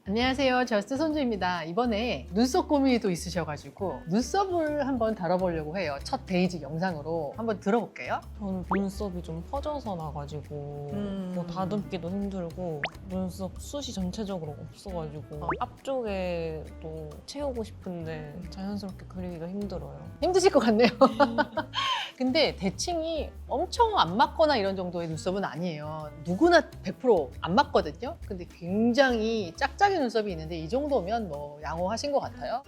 안녕하세요. 저스트 손주입니다. 이번에 눈썹 고민이 또 있으셔가지고 눈썹을 한번 다뤄보려고 해요. 첫 베이직 영상으로 한번 들어볼게요. 저는 눈썹이 좀 퍼져서 나가지고 뭐 다듬기도 힘들고 눈썹 숱이 전체적으로 없어가지고 앞쪽에 또 채우고 싶은데 자연스럽게 그리기가 힘들어요. 힘드실 것 같네요. 근데 대칭이 엄청 안 맞거나 이런 정도의 눈썹은 아니에요. 누구나 100%안 맞거든요. 근데 굉장히 짝짝이 눈썹이 있는데 이 정도면 뭐 양호하신 것 같아요.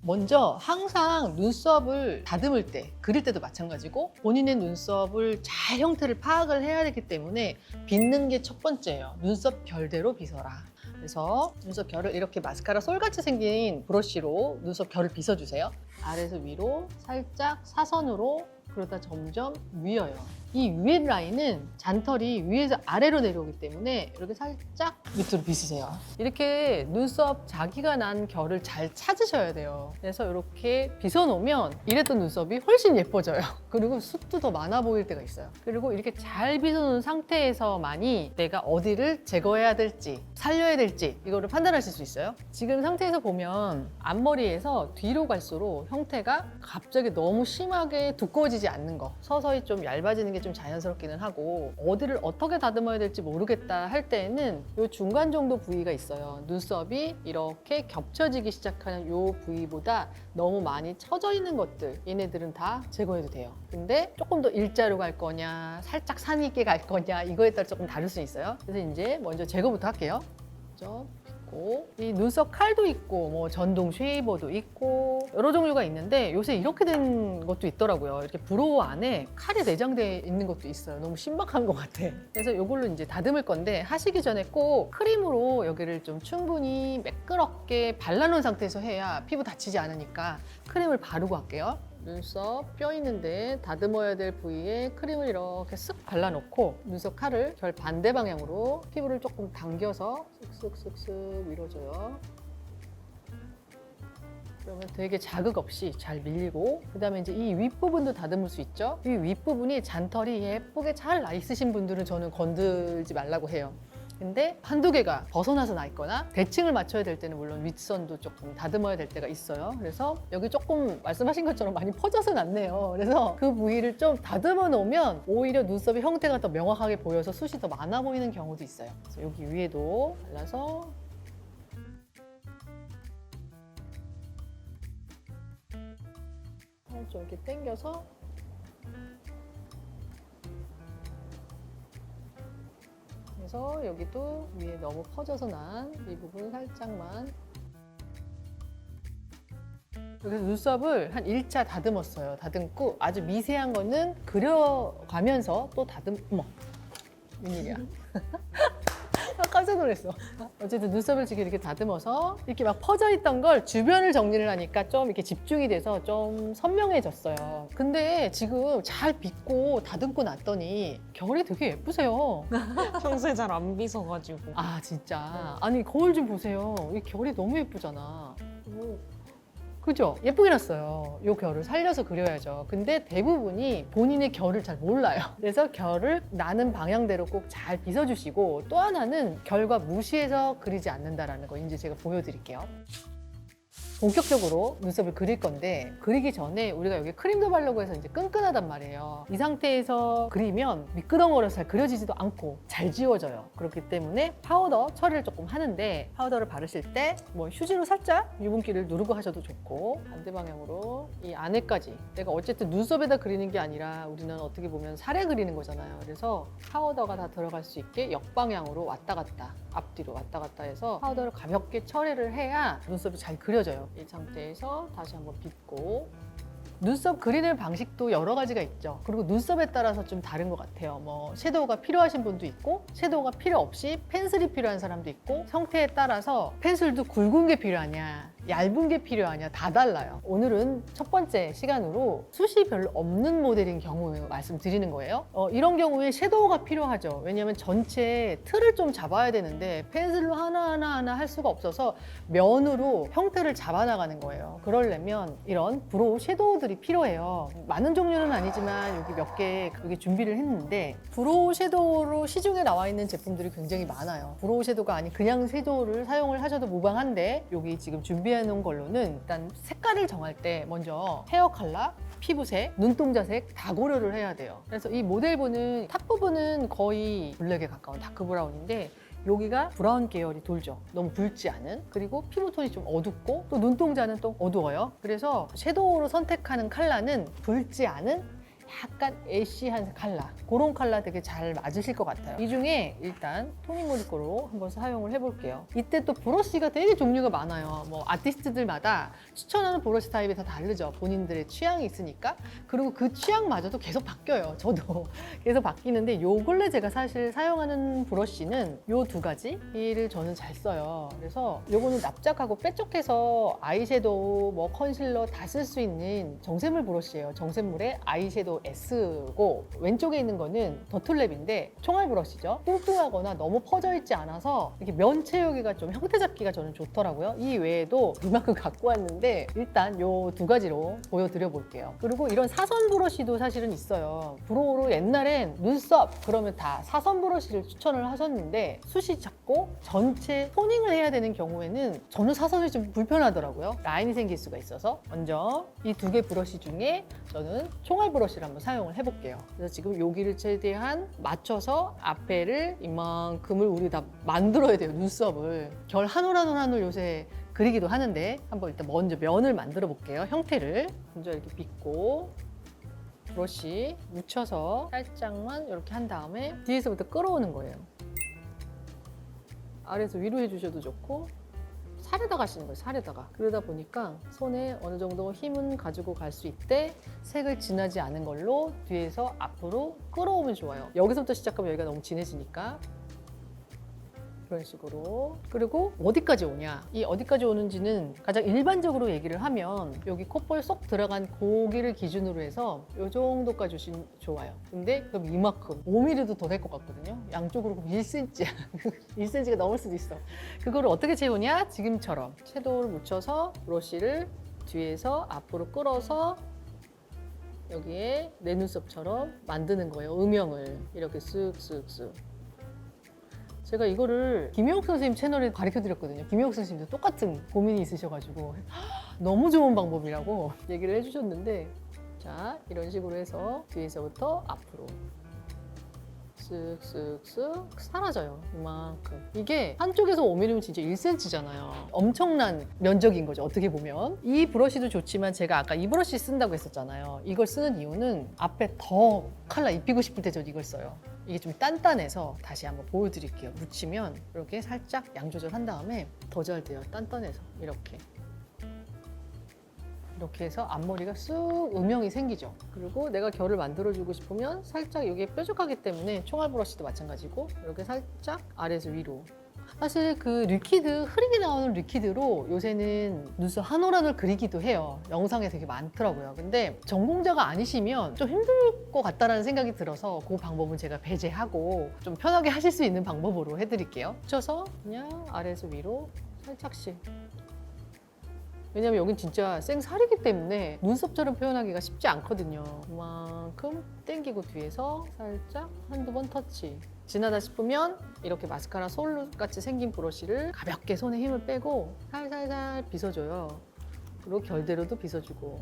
먼저 항상 눈썹을 다듬을 때, 그릴 때도 마찬가지고 본인의 눈썹을 잘 형태를 파악을 해야 되기 때문에 빗는 게 첫 번째예요. 눈썹 결대로 빗어라. 그래서 눈썹 결을 이렇게 마스카라 솔같이 생긴 브러쉬로 눈썹 결을 빗어주세요. 아래에서 위로 살짝 사선으로 그러다 점점 위어요. 이 위에 라인은 잔털이 위에서 아래로 내려오기 때문에 이렇게 살짝 밑으로 빗으세요. 이렇게 눈썹 자기가 난 결을 잘 찾으셔야 돼요. 그래서 이렇게 빗어놓으면 이랬던 눈썹이 훨씬 예뻐져요. 그리고 숱도 더 많아 보일 때가 있어요. 그리고 이렇게 잘 빗어놓은 상태에서만이 내가 어디를 제거해야 될지 살려야 될지 이거를 판단하실 수 있어요. 지금 상태에서 보면 앞머리에서 뒤로 갈수록 형태가 갑자기 너무 심하게 두꺼워지지 않는 거, 서서히 좀 얇아지는 게 좀 자연스럽기는 하고, 어디를 어떻게 다듬어야 될지 모르겠다 할 때에는 이 중간 정도 부위가 있어요. 눈썹이 이렇게 겹쳐지기 시작하는 이 부위보다 너무 많이 처져 있는 것들, 얘네들은 다 제거해도 돼요. 근데 조금 더 일자로 갈 거냐, 살짝 산 있게 갈 거냐, 이거에 따라 조금 다를 수 있어요. 그래서 이제 먼저 제거부터 할게요. 먼저 이 눈썹 칼도 있고 뭐 전동 쉐이버도 있고 여러 종류가 있는데 요새 이렇게 된 것도 있더라고요. 이렇게 브로우 안에 칼이 내장되어 있는 것도 있어요. 너무 신박한 것 같아. 그래서 이걸로 이제 다듬을 건데 하시기 전에 꼭 크림으로 여기를 좀 충분히 매끄럽게 발라놓은 상태에서 해야 피부 다치지 않으니까 크림을 바르고 할게요. 눈썹 뼈 있는데 다듬어야 될 부위에 크림을 이렇게 쓱 발라놓고 눈썹 칼을 결 반대 방향으로 피부를 조금 당겨서 쓱쓱쓱쓱 밀어줘요. 그러면 되게 자극 없이 잘 밀리고, 그 다음에 이제 이 윗부분도 다듬을 수 있죠. 이 윗부분이 잔털이 예쁘게 잘 나 있으신 분들은 저는 건들지 말라고 해요. 근데 한두 개가 벗어나서 나 있거나 대칭을 맞춰야 될 때는 물론 윗선도 조금 다듬어야 될 때가 있어요. 그래서 여기 조금 말씀하신 것처럼 많이 퍼져서 났네요. 그래서 그 부위를 좀 다듬어 놓으면 오히려 눈썹의 형태가 더 명확하게 보여서 숱이 더 많아 보이는 경우도 있어요. 그래서 여기 위에도 발라서 살짝 이렇게 당겨서 그래서 여기도 위에 너무 퍼져서 난 이 부분 살짝만. 그래서 눈썹을 한 1차 다듬었어요. 다듬고 아주 미세한 거는 그려가면서 또 어머, 웬일이야. 깜짝 놀랐어. 어쨌든 눈썹을 지금 이렇게 다듬어서 이렇게 막 퍼져 있던 걸 주변을 정리를 하니까 좀 이렇게 집중이 돼서 좀 선명해졌어요. 근데 지금 잘 빗고 다듬고 났더니 결이 되게 예쁘세요. 평소에 잘 안 빗어가지고. 아 진짜. 아니 거울 좀 보세요. 이 결이 너무 예쁘잖아. 그죠? 예쁘게 났어요. 이 결을 살려서 그려야죠. 근데 대부분이 본인의 결을 잘 몰라요. 그래서 결을 나는 방향대로 꼭 잘 빗어주시고, 또 하나는 결과 무시해서 그리지 않는다라는 거 이제 제가 보여드릴게요. 본격적으로 눈썹을 그릴 건데 그리기 전에 우리가 여기 크림도 바르고 해서 이제 끈끈하단 말이에요. 이 상태에서 그리면 미끄덩거려서 잘 그려지지도 않고 잘 지워져요. 그렇기 때문에 파우더 처리를 조금 하는데, 파우더를 바르실 때 뭐 휴지로 살짝 유분기를 누르고 하셔도 좋고, 반대 방향으로 이 안에까지, 내가 어쨌든 눈썹에다 그리는 게 아니라 우리는 어떻게 보면 살에 그리는 거잖아요. 그래서 파우더가 다 들어갈 수 있게 역방향으로 왔다 갔다, 앞뒤로 왔다 갔다 해서 파우더를 가볍게 처리를 해야 눈썹이 잘 그려져요. 이 상태에서 다시 한번 빗고, 눈썹 그리는 방식도 여러 가지가 있죠. 그리고 눈썹에 따라서 좀 다른 것 같아요. 뭐 섀도우가 필요하신 분도 있고 섀도우가 필요 없이 펜슬이 필요한 사람도 있고, 형태에 따라서 펜슬도 굵은 게 필요하냐 얇은 게 필요하냐 다 달라요. 오늘은 첫 번째 시간으로 숱이 별로 없는 모델인 경우 말씀드리는 거예요. 이런 경우에 섀도우가 필요하죠. 왜냐하면 전체 틀을 좀 잡아야 되는데 펜슬로 하나하나 할 수가 없어서 면으로 형태를 잡아나가는 거예요. 그러려면 이런 브로우 섀도우들이 필요해요. 많은 종류는 아니지만 여기 몇 개 여기 준비를 했는데 브로우 섀도우로 시중에 나와 있는 제품들이 굉장히 많아요. 브로우 섀도우가 아닌 그냥 섀도우를 사용을 하셔도 무방한데 여기 지금 준비해 놓은 걸로는 일단 색깔을 정할 때 먼저 헤어 컬러, 피부색, 눈동자색 다 고려를 해야 돼요. 그래서 이 모델분은 탑 부분은 거의 블랙에 가까운 다크 브라운인데 여기가 브라운 계열이 돌죠. 너무 붉지 않은. 그리고 피부톤이 좀 어둡고 또 눈동자는 또 어두워요. 그래서 섀도우로 선택하는 컬러는 붉지 않은 약간 애쉬한 컬러, 그런 컬러 되게 잘 맞으실 것 같아요. 이 중에 일단 토닝 모드 거로 한번 사용을 해볼게요. 이때 또 브러쉬가 되게 종류가 많아요. 뭐 아티스트들마다 추천하는 브러쉬 타입이 다 다르죠. 본인들의 취향이 있으니까. 그리고 그 취향마저도 계속 바뀌어요. 저도 계속 바뀌는데 요 근래 제가 사실 사용하는 브러쉬는 요 두 가지를 저는 잘 써요. 그래서 요거는 납작하고 뾰족해서 아이섀도우, 뭐 컨실러 다 쓸 수 있는 정샘물 브러쉬예요. 정샘물에 아이섀도우 S고 왼쪽에 있는 거는 더툴랩인데 총알 브러쉬죠. 뚱뚱하거나 너무 퍼져 있지 않아서 이렇게 면 채우기가 좀 형태 잡기가 저는 좋더라고요. 이 외에도 이만큼 갖고 왔는데 일단 요 두 가지로 보여드려 볼게요. 그리고 이런 사선 브러쉬도 사실은 있어요. 브로우로 옛날엔 눈썹 그러면 다 사선 브러쉬를 추천을 하셨는데 숱이 작고 전체 토닝을 해야 되는 경우에는 저는 사선이 좀 불편하더라고요. 라인이 생길 수가 있어서 먼저 이 두 개 브러쉬 중에 저는 총알 브러쉬를 한번 사용을 해볼게요. 그래서 지금 여기를 최대한 맞춰서 앞에를 이만큼을 우리 다 만들어야 돼요. 눈썹을. 결 한 올 한 올 한 올 요새 그리기도 하는데 한번 일단 먼저 면을 만들어 볼게요. 형태를 먼저 이렇게 빗고 브러쉬 묻혀서 살짝만 이렇게 한 다음에 뒤에서부터 끌어오는 거예요. 아래에서 위로 해주셔도 좋고 살에다가 하시는 거예요. 살에다가. 그러다 보니까 손에 어느 정도 힘은 가지고 갈 수 있대 색을 진하지 않은 걸로 뒤에서 앞으로 끌어오면 좋아요. 여기서부터 시작하면 여기가 너무 진해지니까 그런 식으로. 그리고 어디까지 오냐, 이 어디까지 오는지는 가장 일반적으로 얘기를 하면 여기 콧볼 쏙 들어간 고기를 기준으로 해서 이 정도까지 주시면 좋아요. 근데 그럼 이만큼 5mm도 더 될 것 같거든요. 양쪽으로 1cm 1cm가 넘을 수도 있어. 그거를 어떻게 채우냐, 지금처럼 섀도우를 묻혀서 브러쉬를 뒤에서 앞으로 끌어서 여기에 내 눈썹처럼 만드는 거예요. 음영을 이렇게 쓱쓱쓱. 제가 이거를 김영욱 선생님 채널에 가르쳐드렸거든요. 김영욱 선생님도 똑같은 고민이 있으셔가지고 너무 좋은 방법이라고 얘기를 해주셨는데, 자, 이런 식으로 해서 뒤에서부터 앞으로 쓱쓱쓱 사라져요. 이만큼. 이게 한쪽에서 5mm면 진짜 1cm잖아요. 엄청난 면적인 거죠, 어떻게 보면. 이 브러쉬도 좋지만 제가 아까 이 브러쉬 쓴다고 했었잖아요. 이걸 쓰는 이유는 앞에 더 컬러 입히고 싶을 때 저는 이걸 써요. 이게 좀 단단해서 다시 한번 보여드릴게요. 묻히면 이렇게 살짝 양 조절한 다음에 더 잘 돼요. 단단해서 이렇게 해서 앞머리가 쑥 음영이 생기죠. 그리고 내가 결을 만들어주고 싶으면 살짝 여기에 뾰족하기 때문에 총알 브러쉬도 마찬가지고 이렇게 살짝 아래에서 위로. 사실 그 리퀴드, 흐리게 나오는 리퀴드로 요새는 눈썹 한 올 한 올 그리기도 해요. 영상에 되게 많더라고요. 근데 전공자가 아니시면 좀 힘들 것 같다는 생각이 들어서 그 방법은 제가 배제하고 좀 편하게 하실 수 있는 방법으로 해드릴게요. 묻혀서 그냥 아래에서 위로 살짝씩. 왜냐면 여긴 진짜 생살이기 때문에 눈썹처럼 표현하기가 쉽지 않거든요. 이만큼 당기고 뒤에서 살짝 한두 번 터치. 지나다 싶으면 이렇게 마스카라 솔 같이 생긴 브러쉬를 가볍게 손에 힘을 빼고 살살살 빗어줘요. 그리고 결대로도 빗어주고.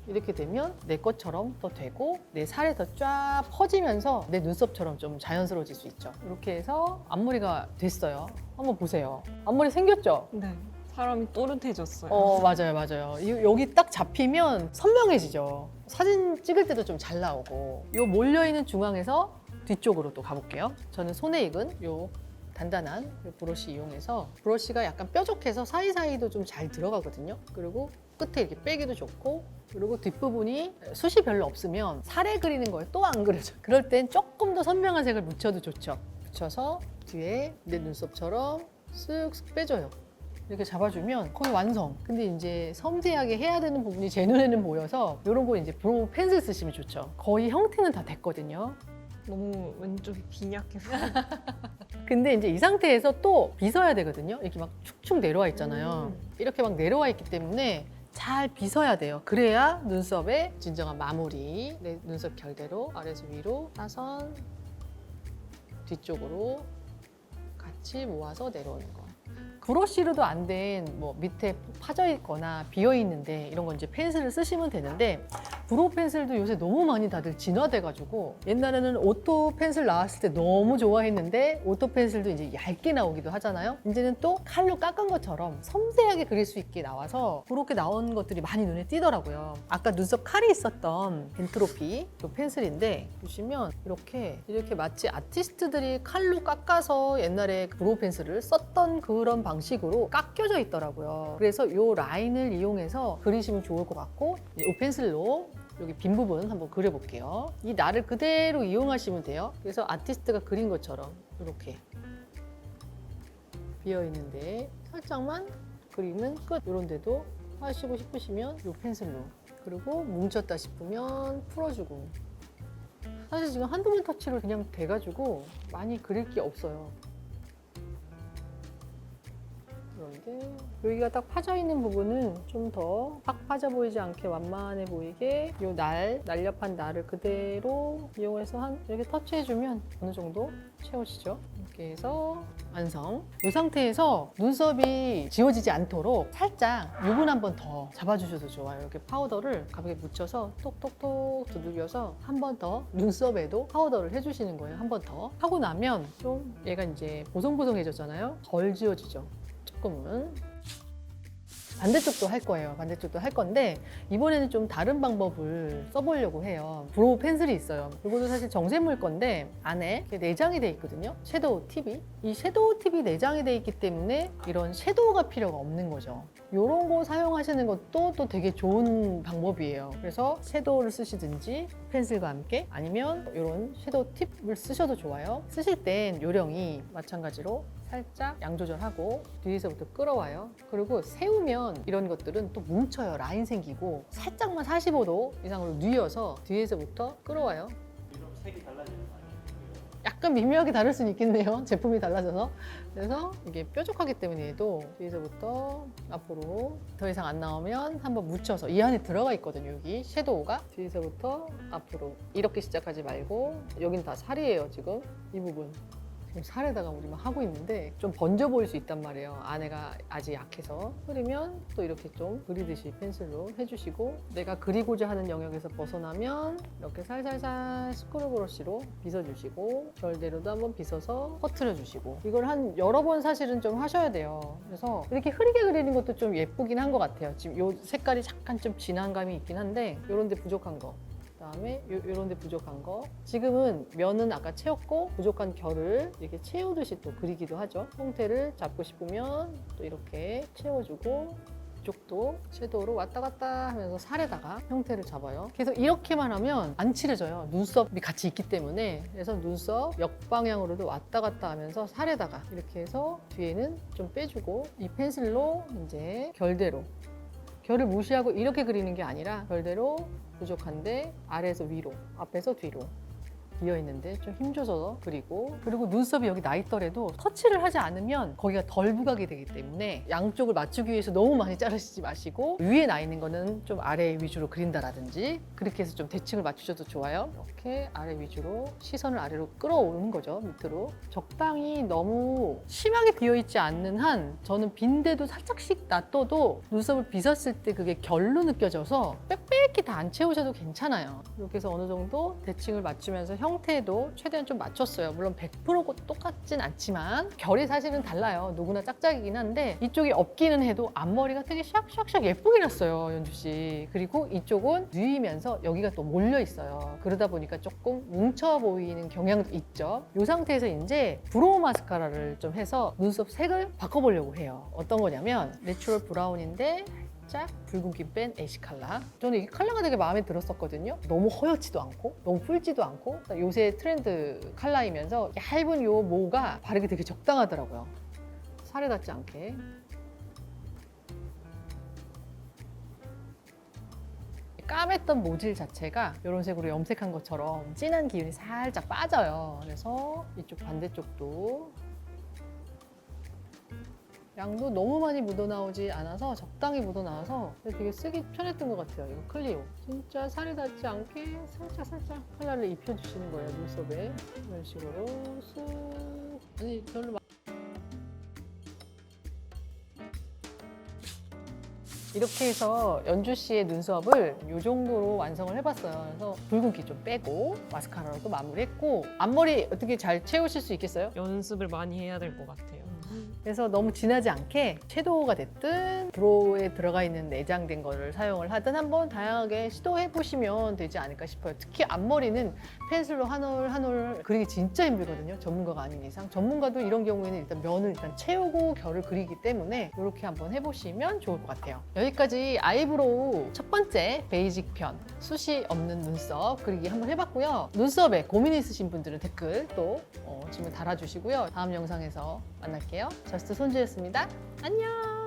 이렇게 되면 내 것처럼 더 되고 내 살에 더 쫙 퍼지면서 내 눈썹처럼 좀 자연스러워질 수 있죠. 이렇게 해서 앞머리가 됐어요. 한번 보세요. 앞머리 생겼죠? 네. 사람이 또렷해졌어요. 맞아요. 여기 딱 잡히면 선명해지죠. 사진 찍을 때도 좀 잘 나오고. 요 몰려있는 중앙에서 뒤쪽으로 또 가볼게요. 저는 손에 익은 요 단단한 요 브러쉬 이용해서, 브러쉬가 약간 뾰족해서 사이사이도 좀 잘 들어가거든요. 그리고 끝에 이렇게 빼기도 좋고, 그리고 뒷부분이 숱이 별로 없으면 살에 그리는 거에 또 안 그려져. 그럴 땐 조금 더 선명한 색을 묻혀도 좋죠. 묻혀서 뒤에 내 눈썹처럼 쓱쓱 빼줘요. 이렇게 잡아주면 거의 완성. 근데 이제 섬세하게 해야 되는 부분이 제 눈에는 보여서 이런 거 이제 브로우 펜슬 쓰시면 좋죠. 거의 형태는 다 됐거든요. 너무 왼쪽이 빈약해서. 근데 이제 이 상태에서 또 빗어야 되거든요. 이렇게 막 축축 내려와 있잖아요. 이렇게 막 내려와 있기 때문에 잘 빗어야 돼요. 그래야 눈썹의 진정한 마무리. 내 눈썹 결대로 아래에서 위로 사선 뒤쪽으로 같이 모아서 내려오는 거. 브러쉬로도 안 된 뭐 밑에 파져 있거나 비어 있는데 이런 건 이제 펜슬을 쓰시면 되는데 브로우 펜슬도 요새 너무 많이 다들 진화돼가지고 옛날에는 오토 펜슬 나왔을 때 너무 좋아했는데 오토 펜슬도 이제 얇게 나오기도 하잖아요. 이제는 또 칼로 깎은 것처럼 섬세하게 그릴 수 있게 나와서 그렇게 나온 것들이 많이 눈에 띄더라고요. 아까 눈썹 칼이 있었던 엔트로피 이 펜슬인데 보시면 이렇게 마치 아티스트들이 칼로 깎아서 옛날에 브로우 펜슬을 썼던 그런 방식으로 깎여져 있더라고요. 그래서 이 라인을 이용해서 그리시면 좋을 것 같고 이 펜슬로 여기 빈 부분 한번 그려볼게요. 이 날을 그대로 이용하시면 돼요. 그래서 아티스트가 그린 것처럼 이렇게 비어 있는데 살짝만 그리면 끝. 이런 데도 하시고 싶으시면 이 펜슬로. 그리고 뭉쳤다 싶으면 풀어주고. 사실 지금 한두 번 터치로 그냥 돼가지고 많이 그릴 게 없어요. 그런데 여기가 딱 파져 있는 부분은 좀 더 팍 파져 보이지 않게 완만해 보이게 이 날렵한 날을 그대로 이용해서 이렇게 터치해주면 어느 정도 채워지죠. 이렇게 해서 완성. 이 상태에서 눈썹이 지워지지 않도록 살짝 유분 한 번 더 잡아주셔도 좋아요. 이렇게 파우더를 가볍게 묻혀서 톡톡톡 두들겨서 한 번 더 눈썹에도 파우더를 해주시는 거예요. 한 번 더 하고 나면 좀 얘가 이제 보송보송해졌잖아요. 덜 지워지죠. 조금은. 반대쪽도 할 거예요. 반대쪽도 할 건데 이번에는 좀 다른 방법을 써보려고 해요. 브로우 펜슬이 있어요. 이것도 사실 정샘물 건데 안에 이렇게 내장이 돼 있거든요. 섀도우 팁이. 이 섀도우 팁이 내장이 돼 있기 때문에 이런 섀도우가 필요가 없는 거죠. 이런 거 사용하시는 것도 또 되게 좋은 방법이에요. 그래서 섀도우를 쓰시든지 펜슬과 함께 아니면 이런 섀도우 팁을 쓰셔도 좋아요. 쓰실 땐 요령이 마찬가지로 살짝 양 조절하고 뒤에서부터 끌어와요. 그리고 세우면 이런 것들은 또 뭉쳐요. 라인 생기고 살짝만 45도 이상으로 뉘어서 뒤에서부터 끌어와요. 이런 색이 달라지는 거 아니에요? 약간 미묘하게 다를 수는 있겠네요. 제품이 달라져서. 그래서 이게 뾰족하기 때문에 얘도 뒤에서부터 앞으로 더 이상 안 나오면 한번 묻혀서 이 안에 들어가 있거든요. 여기 섀도우가 뒤에서부터 앞으로 이렇게 시작하지 말고 여긴 다 살이에요. 지금 이 부분. 지금 살에다가 우리 막 하고 있는데 좀 번져 보일 수 있단 말이에요. 안에가 아직 약해서. 그러면 또 이렇게 좀 그리듯이 펜슬로 해주시고 내가 그리고자 하는 영역에서 벗어나면 이렇게 살살살 스크루 브러쉬로 빗어주시고 결대로도 한번 빗어서 퍼트려 주시고 이걸 한 여러 번 사실은 좀 하셔야 돼요. 그래서 이렇게 흐리게 그리는 것도 좀 예쁘긴 한 것 같아요. 지금 이 색깔이 약간 좀 진한 감이 있긴 한데 이런 데 부족한 거 그다음에 이런 데 부족한 거 지금은 면은 아까 채웠고 부족한 결을 이렇게 채우듯이 또 그리기도 하죠. 형태를 잡고 싶으면 또 이렇게 채워주고 이쪽도 섀도우로 왔다 갔다 하면서 살에다가 형태를 잡아요. 그래서 이렇게만 하면 안 칠해져요. 눈썹이 같이 있기 때문에. 그래서 눈썹 역방향으로도 왔다 갔다 하면서 살에다가 이렇게 해서 뒤에는 좀 빼주고 이 펜슬로 이제 결대로 결을 무시하고 이렇게 그리는 게 아니라 결대로 부족한데 아래에서 위로, 앞에서 뒤로 비어있는데 좀 힘줘서 그리고 눈썹이 여기 나 있더라도 터치를 하지 않으면 거기가 덜 부각이 되기 때문에 양쪽을 맞추기 위해서 너무 많이 자르시지 마시고 위에 나 있는 거는 좀 아래 위주로 그린다라든지 그렇게 해서 좀 대칭을 맞추셔도 좋아요. 이렇게 아래 위주로 시선을 아래로 끌어오는 거죠. 밑으로 적당히 너무 심하게 비어있지 않는 한 저는 빈데도 살짝씩 놔둬도 눈썹을 빗었을 때 그게 결로 느껴져서 빽빽히 다 안 채우셔도 괜찮아요. 이렇게 해서 어느 정도 대칭을 맞추면서 형태도 최대한 좀 맞췄어요. 물론 100% 똑같진 않지만 결이 사실은 달라요. 누구나 짝짝이긴 한데 이쪽이 없기는 해도 앞머리가 되게 샥샥샥 예쁘게 났어요. 연주 씨. 그리고 이쪽은 누이면서 여기가 또 몰려 있어요. 그러다 보니까 조금 뭉쳐 보이는 경향도 있죠. 이 상태에서 이제 브로우 마스카라를 좀 해서 눈썹 색을 바꿔보려고 해요. 어떤 거냐면 내추럴 브라운인데 살짝 붉은기 뺀 애쉬 컬러. 저는 이 컬러가 되게 마음에 들었었거든요. 너무 허옇지도 않고 너무 붉지도 않고 요새 트렌드 컬러이면서 얇은 요 모가 바르기 되게 적당하더라고요. 살에 닿지 않게 까맸던 모질 자체가 이런 색으로 염색한 것처럼 진한 기운이 살짝 빠져요. 그래서 이쪽 반대쪽도 양도 너무 많이 묻어나오지 않아서 적당히 묻어나와서 되게 쓰기 편했던 것 같아요. 이거 클리오. 진짜 살이 닿지 않게 살짝 컬러를 입혀주시는 거예요. 눈썹에. 이런 식으로 쓱. 아니 별로 이렇게 해서 연주 씨의 눈썹을 이 정도로 완성을 해봤어요. 그래서 붉은기 좀 빼고 마스카라로 또 마무리했고 앞머리 어떻게 잘 채우실 수 있겠어요? 연습을 많이 해야 될 것 같아요. 그래서 너무 진하지 않게 섀도우가 됐든 브로우에 들어가 있는 내장된 거를 사용을 하든 한번 다양하게 시도해 보시면 되지 않을까 싶어요. 특히 앞머리는 펜슬로 한 올 한 올 그리기 진짜 힘들거든요. 전문가가 아닌 이상. 전문가도 이런 경우에는 일단 면을 일단 채우고 결을 그리기 때문에 이렇게 한번 해보시면 좋을 것 같아요. 여기까지 아이브로우 첫 번째 베이직 편 숱이 없는 눈썹 그리기 한번 해봤고요. 눈썹에 고민 있으신 분들은 댓글 또 질문 달아주시고요. 다음 영상에서 만날게요. 저스트 손주였습니다. 안녕.